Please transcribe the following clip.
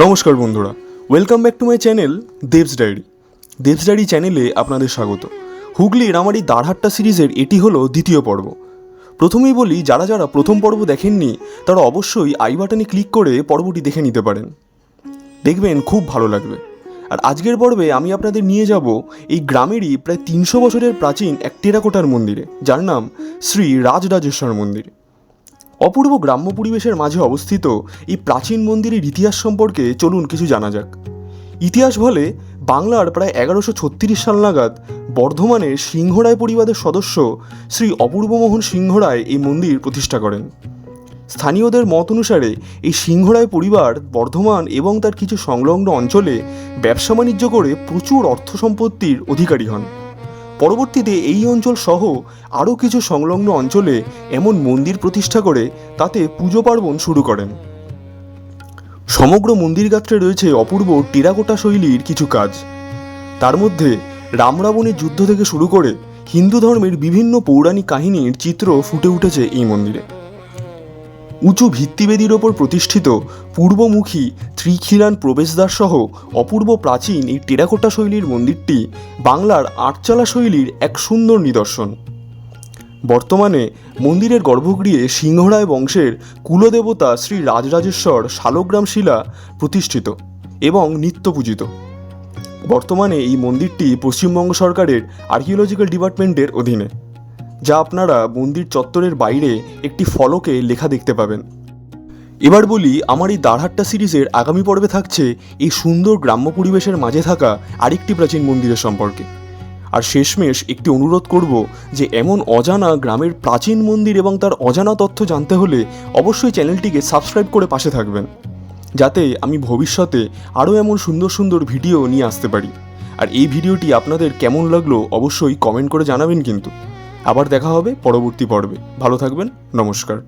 নমস্কার বন্ধুরা, welcome back to my channel Dev's diary চ্যানেলে আপনাদের স্বাগত। হুগলির আমার এই দাঁড়হাট্টা সিরিজের এটি হলো দ্বিতীয় পর্ব। প্রথমেই বলি, যারা যারা প্রথম পর্ব দেখেননি তারা অবশ্যই আই বাটনে ক্লিক করে পর্বটি দেখে নিতে পারেন, দেখবেন খুব ভালো লাগবে। আর আজকের পর্বে আমি আপনাদের নিয়ে যাব এই গ্রামেরই প্রায় 300 বছরের প্রাচীন এক টেরাকোটার মন্দিরে, যার নাম শ্রী রাজরাজেশ্বর মন্দির। অপূর্ব গ্রাম্য পরিবেশের মাঝে অবস্থিত এই প্রাচীন মন্দিরের ইতিহাস সম্পর্কে চলুন কিছু জানা যাক। ইতিহাস বলে, বাংলার প্রায় 1136 সাল নাগাদ বর্ধমানের সিংহরায় পরিবারের সদস্য শ্রী অপূর্বমোহন সিংহরায় এই মন্দির প্রতিষ্ঠা করেন। স্থানীয়দের মত অনুসারে এই সিংহরায় পরিবার বর্ধমান এবং তার কিছু সংলগ্ন অঞ্চলে ব্যবসা বাণিজ্য করে প্রচুর অর্থ সম্পত্তির অধিকারী হন। পরবর্তীতে এই অঞ্চল সহ আরও কিছু সংলগ্ন অঞ্চলে এমন মন্দির প্রতিষ্ঠা করে তাতে পুজো পার্বণ শুরু করেন। সমগ্র মন্দির গাত্রে রয়েছে অপূর্ব টেরাকোটা শৈলীর কিছু কাজ। তার মধ্যে রাম রাবণের যুদ্ধ থেকে শুরু করে হিন্দু ধর্মের বিভিন্ন পৌরাণিক কাহিনীর চিত্র ফুটে উঠেছে এই মন্দিরে। উঁচু ভিত্তিবেদির ওপর প্রতিষ্ঠিত পূর্বমুখী ত্রিখিলান প্রবেশদ্বার সহ অপূর্ব প্রাচীন এই টেরাকোটা শৈলীর মন্দিরটি বাংলার আটচালা শৈলীর এক সুন্দর নিদর্শন। বর্তমানে মন্দিরের গর্ভগৃহে সিংহরায় বংশের কুলদেবতা শ্রী রাজরাজেশ্বর শালগ্রাম শিলা প্রতিষ্ঠিত এবং নিত্য পূজিত। বর্তমানে এই মন্দিরটি পশ্চিমবঙ্গ সরকারের আর্কিওলজিক্যাল ডিপার্টমেন্টের অধীনে, যা আপনারা মন্দির চত্বরের বাইরে একটি ফলকে লেখা দেখতে পাবেন। এবার বলি, আমার এই দাঁড়হাট্টা সিরিজের আগামী পর্বে থাকছে এই সুন্দর গ্রাম্য পরিবেশের মাঝে থাকা আরেকটি প্রাচীন মন্দিরের সম্পর্কে। আর শেষমেশ একটি অনুরোধ করব যে এমন অজানা গ্রামের প্রাচীন মন্দির এবং তার অজানা তথ্য জানতে হলে অবশ্যই চ্যানেলটিকে সাবস্ক্রাইব করে পাশে থাকবেন, যাতে আমি ভবিষ্যতে আরও এমন সুন্দর সুন্দর ভিডিও নিয়ে আসতে পারি। আর এই ভিডিওটি আপনাদের কেমন লাগলো অবশ্যই কমেন্ট করে জানাবেন কিন্তু। আবার দেখা হবে পরবর্তী পর্বে। ভালো থাকবেন, নমস্কার।